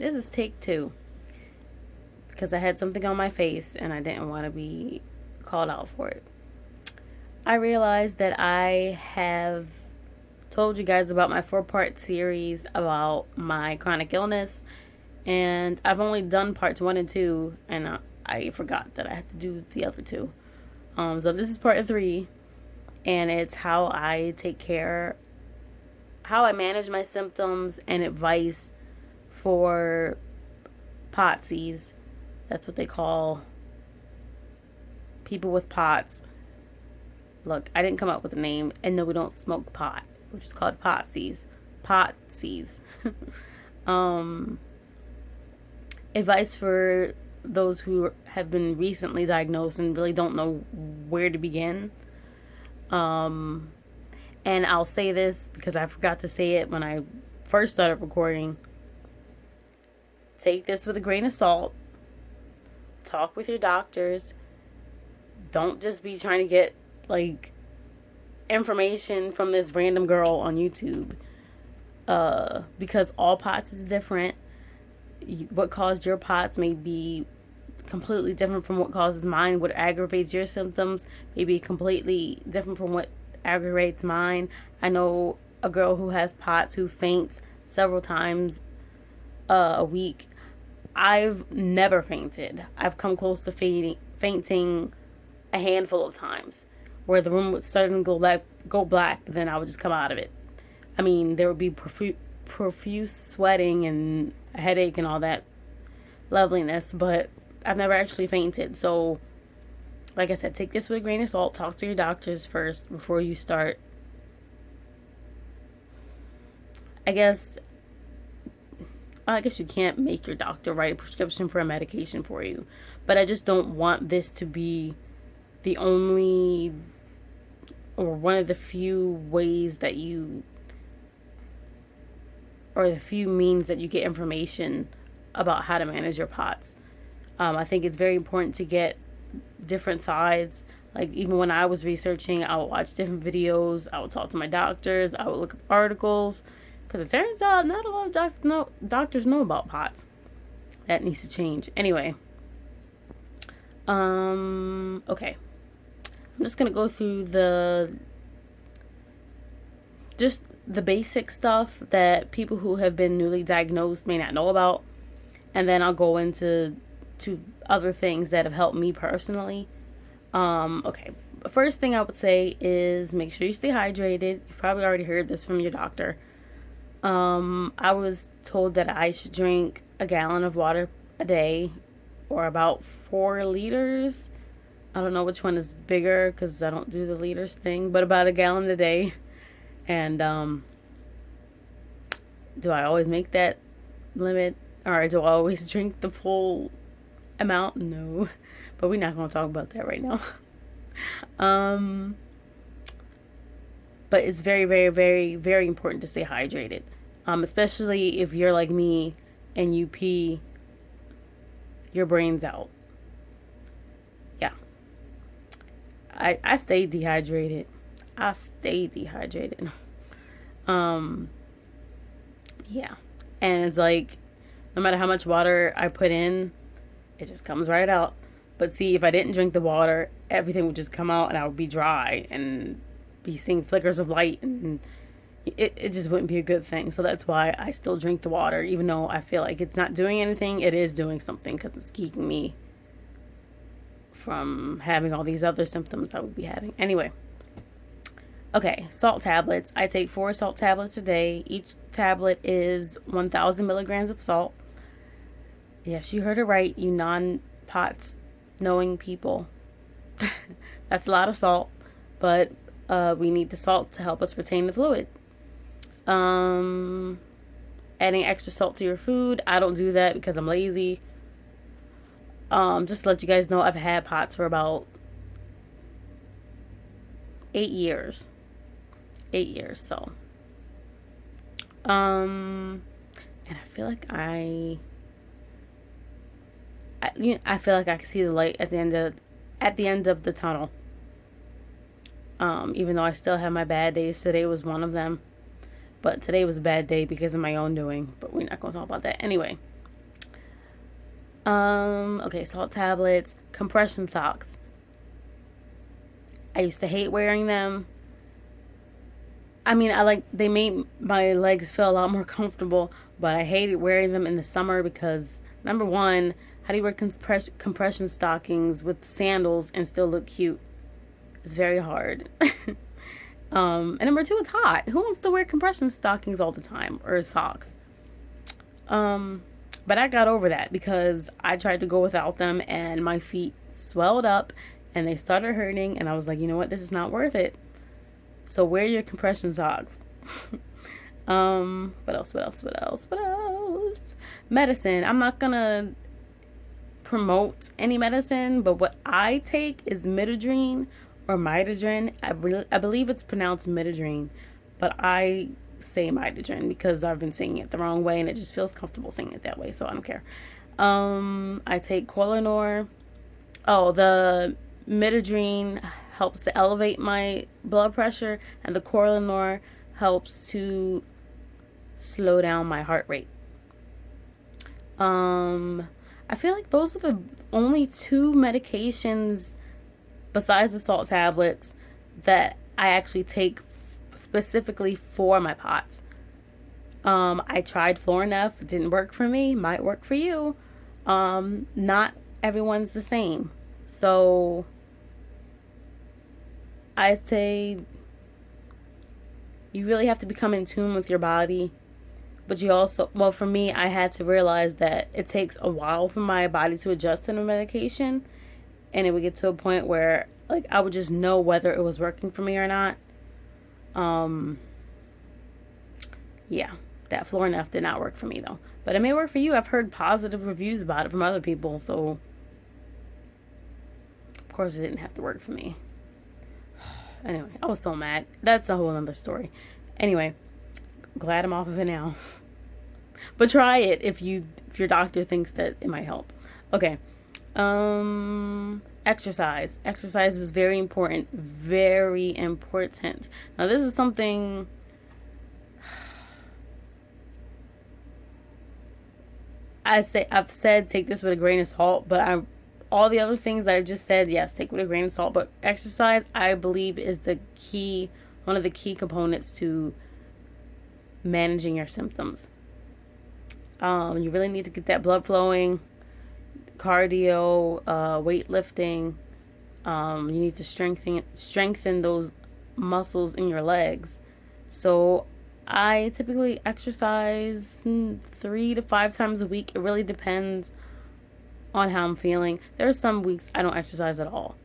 This is take two because I had something on my face and I didn't want to be called out for it. I realized that I have told you guys about my 4-part series about my chronic illness, and I've only done parts 1 and 2, and I forgot that I had to do the other two. So this is part 3, and it's how I take care, how I manage my symptoms and advice for POTSIes. That's what they call people with POTS. Look, I didn't come up with a name, and no, we don't smoke pot. We're just called POTSIes. POTSIes. Advice for those who have been recently diagnosed and really don't know where to begin. And I'll say this because I forgot to say it when I first started recording. Take this with a grain of salt. Talk with your doctors. Don't just be trying to get like information from this random girl on YouTube. Because all POTS is different. What caused your POTS may be completely different from what causes mine. What aggravates your symptoms may be completely different from what aggravates mine. I know a girl who has POTS who faints several times a week. I've never fainted. I've come close to fainting a handful of times, where the room would suddenly go black, but then I would just come out of it. I mean, there would be profuse sweating and a headache and all that loveliness, but I've never actually fainted. So, like I said, take this with a grain of salt. Talk to your doctors first before you start. I guess you can't make your doctor write a prescription for a medication for you, but I just don't want this to be the only or one of the few ways that you, or the few means that you get information about how to manage your POTS. I think it's very important to get different sides. Like, even when I was researching, I would watch different videos, I would talk to my doctors, I would look up articles, because it turns out not a lot of doctors know about POTS. That needs to change. Anyway, okay. I'm just gonna go through just the basic stuff that people who have been newly diagnosed may not know about, and then I'll go into other things that have helped me personally. Okay. First thing I would say is make sure you stay hydrated. You've probably already heard this from your doctor. I was told that I should drink a gallon of water a day, or about 4 liters. I don't know which one is bigger because I don't do the liters thing, but about a gallon a day. And do I always make that limit, or do I always drink the full amount? No, but we're not going to talk about that right now. But it's very, very, very, very important to stay hydrated, especially if you're like me and you pee your brains out. Yeah, I stay dehydrated. I stay dehydrated. Yeah, and it's like no matter how much water I put in, it just comes right out. But see, if I didn't drink the water, everything would just come out and I would be dry and be seeing flickers of light, and it just wouldn't be a good thing. So that's why I still drink the water, even though I feel like it's not doing anything. It is doing something because it's keeping me from having all these other symptoms I would be having. Anyway, okay, salt tablets. I take 4 salt tablets a day. Each tablet is 1,000 milligrams of salt. Yes, you heard it right, you non-POTS knowing people. That's a lot of salt, but we need the salt to help us retain the fluid. Adding extra salt to your food. I don't do that because I'm lazy. Just to let you guys know, I've had POTS for about 8 years. 8 years, so. And I feel like I feel like I can see the light at the end of the tunnel. Even though I still have my bad days, today was one of them. But today was a bad day because of my own doing. But we're not going to talk about that. Anyway, Okay, salt tablets, compression socks. I used to hate wearing them. I mean, they made my legs feel a lot more comfortable, but I hated wearing them in the summer because number one, how do you wear compression stockings with sandals and still look cute? It's very hard. And number two, it's hot. Who wants to wear compression stockings all the time or socks? But I got over that because I tried to go without them and my feet swelled up and they started hurting, and I was like, you know what, this is not worth it. So wear your compression socks. What else? What else? Medicine. I'm not gonna promote any medicine, but what I take is Midodrine or Midodrine. I believe it's pronounced Midodrine, but I say Midodrine because I've been saying it the wrong way and it just feels comfortable saying it that way, so I don't care. I take Kolanor. Oh, the Midodrine helps to elevate my blood pressure, and the Kolanor helps to slow down my heart rate. I feel like those are the only two medications besides the salt tablets that I actually take specifically for my POTS. I tried Florinef, didn't work for me, might work for you. Not everyone's the same. So I say you really have to become in tune with your body. But you also, well, for me, I had to realize that it takes a while for my body to adjust to the medication. And it would get to a point where, like, I would just know whether it was working for me or not. Yeah, that Florinef did not work for me, though. But it may work for you. I've heard positive reviews about it from other people. So, of course, it didn't have to work for me. Anyway, I was so mad. That's a whole other story. Anyway, glad I'm off of it now. But try it if your doctor thinks that it might help. Okay. Exercise. Exercise is very important. Very important. Now, this is something I've said take this with a grain of salt, but all the other things I just said, yes, take with a grain of salt. But exercise, I believe, is one of the key components to managing your symptoms. You really need to get that blood flowing, cardio, weightlifting. You need to strengthen those muscles in your legs. So I typically exercise 3 to 5 times a week. It really depends on how I'm feeling. There are some weeks I don't exercise at all.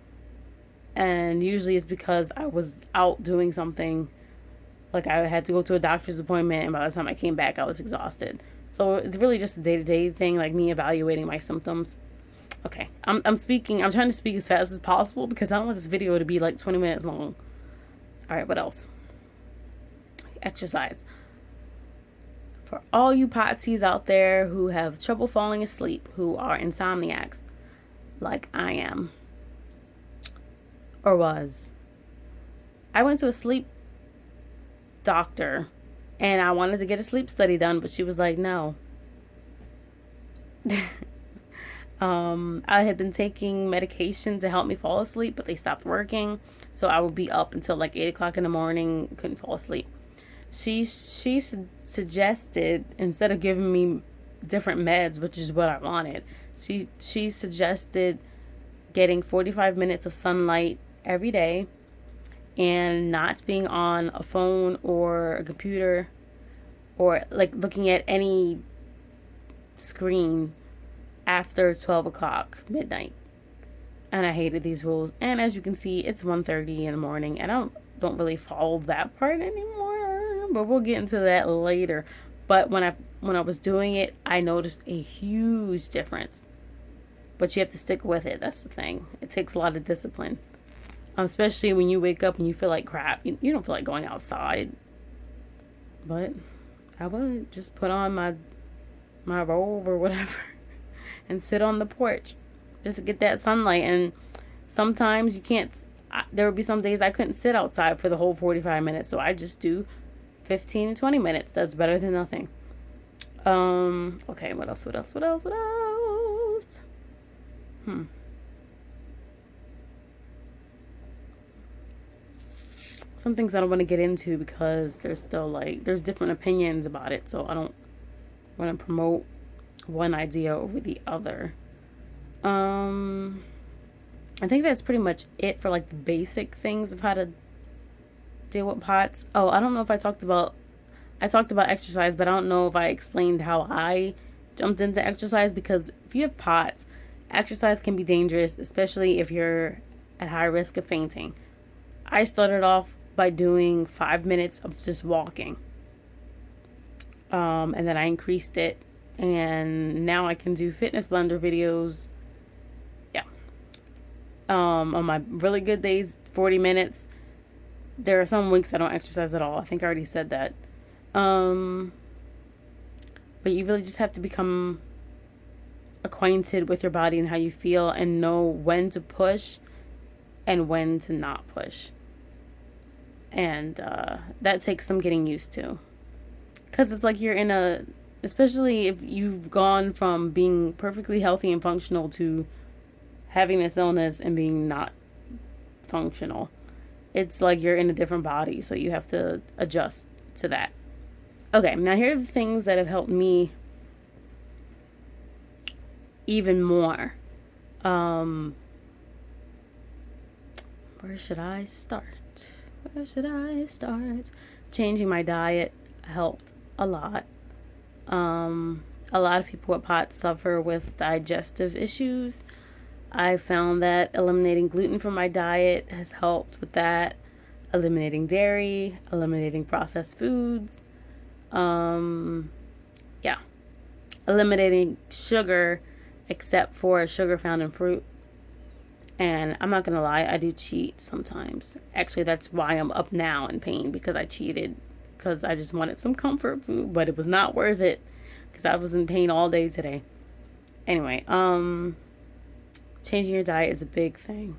And usually it's because I was out doing something. Like I had to go to a doctor's appointment, and by the time I came back, I was exhausted. So it's really just a day-to-day thing, like me evaluating my symptoms. Okay, I'm trying to speak as fast as possible because I don't want this video to be like 20 minutes long. All right, what else? Exercise. For all you potsies out there who have trouble falling asleep, who are insomniacs, like I am, or was. I went to a sleep doctor and I wanted to get a sleep study done, but she was like, no. I had been taking medication to help me fall asleep, but they stopped working. So I would be up until like 8 o'clock in the morning, couldn't fall asleep. She suggested, instead of giving me different meds, which is what I wanted, she suggested getting 45 minutes of sunlight every day and not being on a phone or a computer or like looking at any screen after 12 o'clock midnight. And I hated these rules. And as you can see, it's 1:30 in the morning, and I don't really follow that part anymore, but we'll get into that later. But when I was doing it, I noticed a huge difference. But you have to stick with it. That's the thing. It takes a lot of discipline. Especially when you wake up and you feel like crap. You don't feel like going outside. But I would just put on my robe or whatever and sit on the porch just to get that sunlight. And sometimes you can't. There would be some days I couldn't sit outside for the whole 45 minutes. So I just do 15 to 20 minutes. That's better than nothing. Okay, what else? Some things I don't want to get into because there's still like there's different opinions about it, so I don't want to promote one idea over the other. Um, I think that's pretty much it for like the basic things of how to deal with POTS. Oh, I don't know if I talked about exercise, but I don't know if I explained how I jumped into exercise because if you have POTS, exercise can be dangerous, especially if you're at high risk of fainting. I started off by doing 5 minutes of just walking. And then I increased it, and now I can do fitness blender videos. Yeah. On my really good days, 40 minutes. There are some weeks I don't exercise at all. I think I already said that. But you really just have to become acquainted with your body and how you feel and know when to push and when to not push. And that takes some getting used to. Because it's like you're in a, especially if you've gone from being perfectly healthy and functional to having this illness and being not functional. It's like you're in a different body, so you have to adjust to that. Okay, now here are the things that have helped me even more. Where should I start? Changing my diet helped a lot. A lot of people with POTS suffer with digestive issues. I found that eliminating gluten from my diet has helped with that. Eliminating dairy, eliminating processed foods. Yeah. Eliminating sugar except for sugar found in fruit. And I'm not going to lie, I do cheat sometimes. Actually, that's why I'm up now in pain, because I cheated. Because I just wanted some comfort food, but it was not worth it. Because I was in pain all day today. Anyway, changing your diet is a big thing.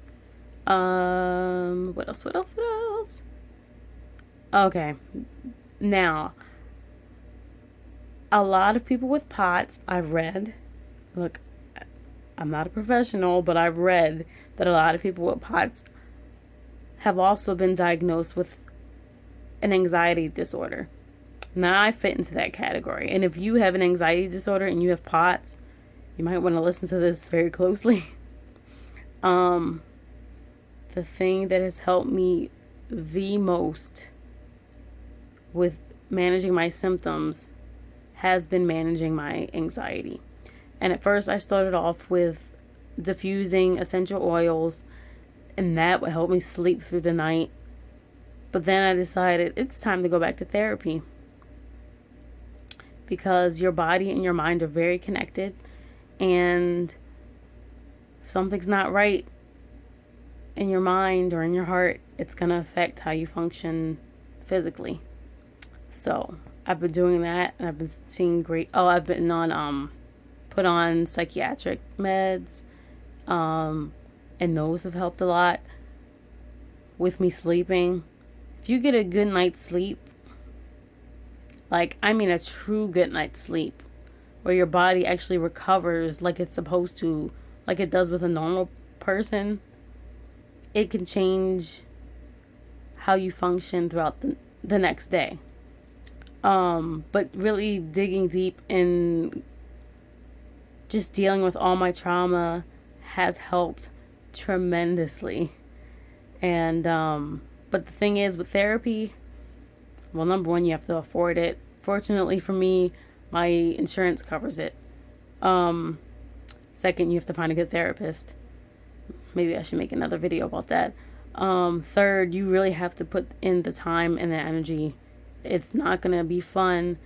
What else? Okay. Now, a lot of people with POTS, I've read, look, I'm not a professional, but I've read that a lot of people with POTS have also been diagnosed with an anxiety disorder. Now I fit into that category. And if you have an anxiety disorder and you have POTS, you might want to listen to this very closely. The thing that has helped me the most with managing my symptoms has been managing my anxiety. And at first I started off with diffusing essential oils, and that would help me sleep through the night. But then I decided it's time to go back to therapy, because your body and your mind are very connected, and if something's not right in your mind or in your heart, it's going to affect how you function physically. So I've been doing that, and I've been seeing great. I've been on put on psychiatric meds, and those have helped a lot with me sleeping. If you get a good night's sleep, like I mean a true good night's sleep, where your body actually recovers like it's supposed to, like it does with a normal person, it can change how you function throughout the next day. But really digging deep in just dealing with all my trauma has helped tremendously. And but the thing is with therapy, well, number one, you have to afford it. Fortunately for me, my insurance covers it. Second, you have to find a good therapist. Maybe I should make another video about that. Third, you really have to put in the time and the energy. It's not gonna be fun,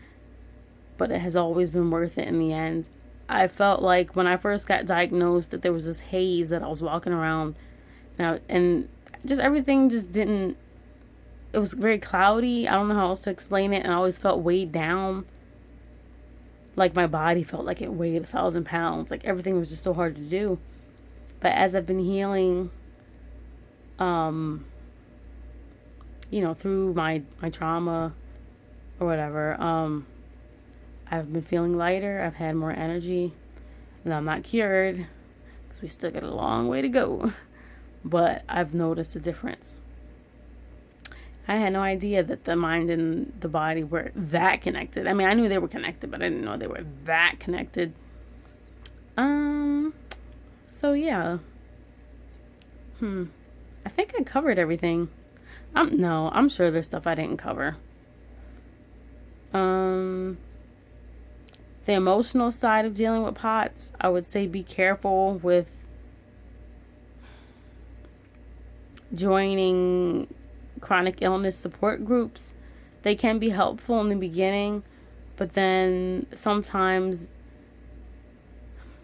but it has always been worth it in the end. I felt like when I first got diagnosed that there was this haze that I was walking around now, and just everything just didn't, it was very cloudy. I don't know how else to explain it. And I always felt weighed down. Like my body felt like it weighed 1,000 pounds. Like everything was just so hard to do. But as I've been healing, through my trauma or whatever, I've been feeling lighter. I've had more energy. And I'm not cured, because we still got a long way to go. But I've noticed a difference. I had no idea that the mind and the body were that connected. I mean, I knew they were connected, but I didn't know they were that connected. So yeah. I think I covered everything. No, I'm sure there's stuff I didn't cover. The emotional side of dealing with POTS, I would say be careful with joining chronic illness support groups. They can be helpful in the beginning, but then sometimes,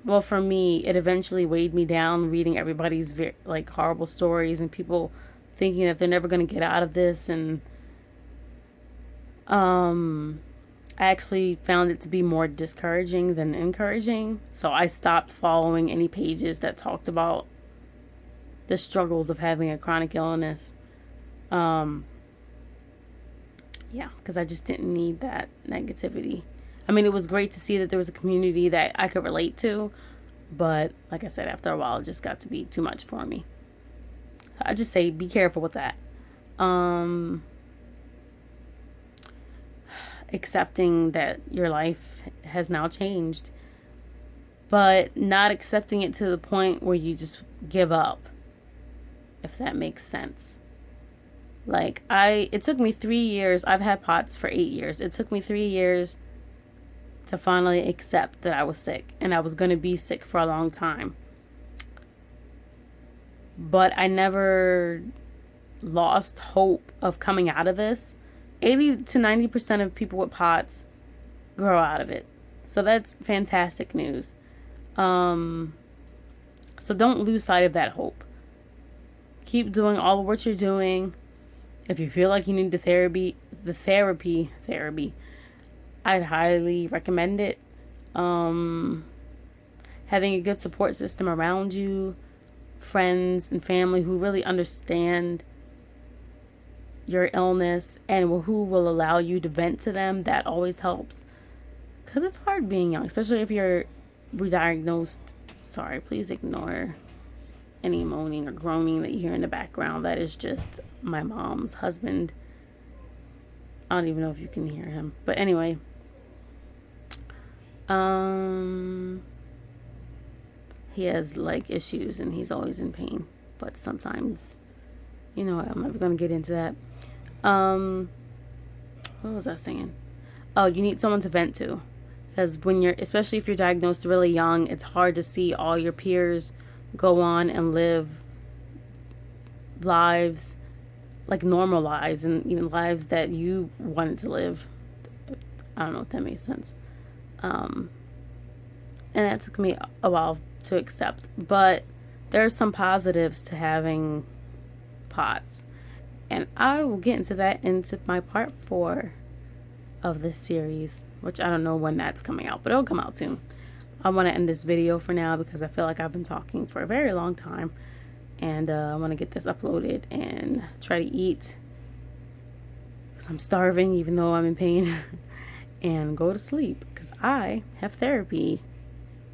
well, for me, it eventually weighed me down reading everybody's like horrible stories and people thinking that they're never going to get out of this. And I actually found it to be more discouraging than encouraging. So I stopped following any pages that talked about the struggles of having a chronic illness. Yeah, because I just didn't need that negativity. I mean, it was great to see that there was a community that I could relate to, but like I said, after a while, it just got to be too much for me. I just say be careful with that. Accepting that your life has now changed, but not accepting it to the point where you just give up, if that makes sense. Like, it took me 3 years. I've had POTS for 8 years. It took me 3 years to finally accept that I was sick, and I was going to be sick for a long time. But I never lost hope of coming out of this. 80 to 90% of people with POTS grow out of it. So that's fantastic news. So don't lose sight of that hope. Keep doing all of what you're doing. If you feel like you need the therapy, I'd highly recommend it. Having a good support system around you, friends and family who really understand your illness and who will allow you to vent to them, that always helps. Because it's hard being young, especially if you're re-diagnosed. Sorry, please ignore any moaning or groaning that you hear in the background. That is just my mom's husband. I don't even know if you can hear him. But anyway. He has like issues and he's always in pain. But sometimes, you know, I'm never going to get into that. What was I saying? Oh, you need someone to vent to. Because especially if you're diagnosed really young, it's hard to see all your peers go on and live lives, like normal lives, and even lives that you wanted to live. I don't know if that makes sense. And that took me a while to accept. But there's some positives to having POTS. And I will get into that into my part 4 of this series, which I don't know when that's coming out, but it'll come out soon. I want to end this video for now because I feel like I've been talking for a very long time. And I want to get this uploaded and try to eat because I'm starving even though I'm in pain. And go to sleep because I have therapy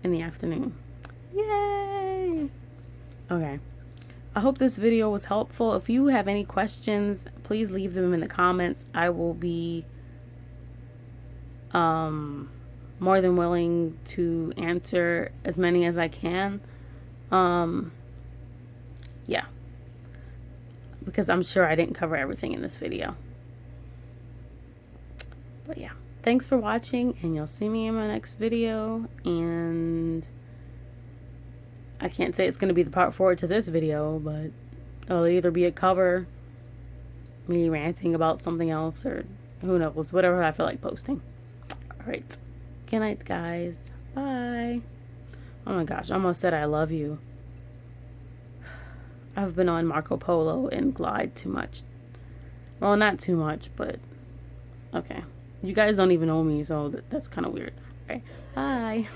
in the afternoon. Yay! Okay. I hope this video was helpful. If you have any questions, please leave them in the comments. I will be more than willing to answer as many as I can. Yeah. Because I'm sure I didn't cover everything in this video. But yeah. Thanks for watching, and you'll see me in my next video. And I can't say it's going to be the part 4 to this video, but it'll either be a cover, me ranting about something else, or who knows, whatever I feel like posting. Alright. Good night, guys. Bye. Oh my gosh, I almost said I love you. I've been on Marco Polo and Glide too much. Well, not too much, but okay. You guys don't even know me, so that's kind of weird. Alright, bye.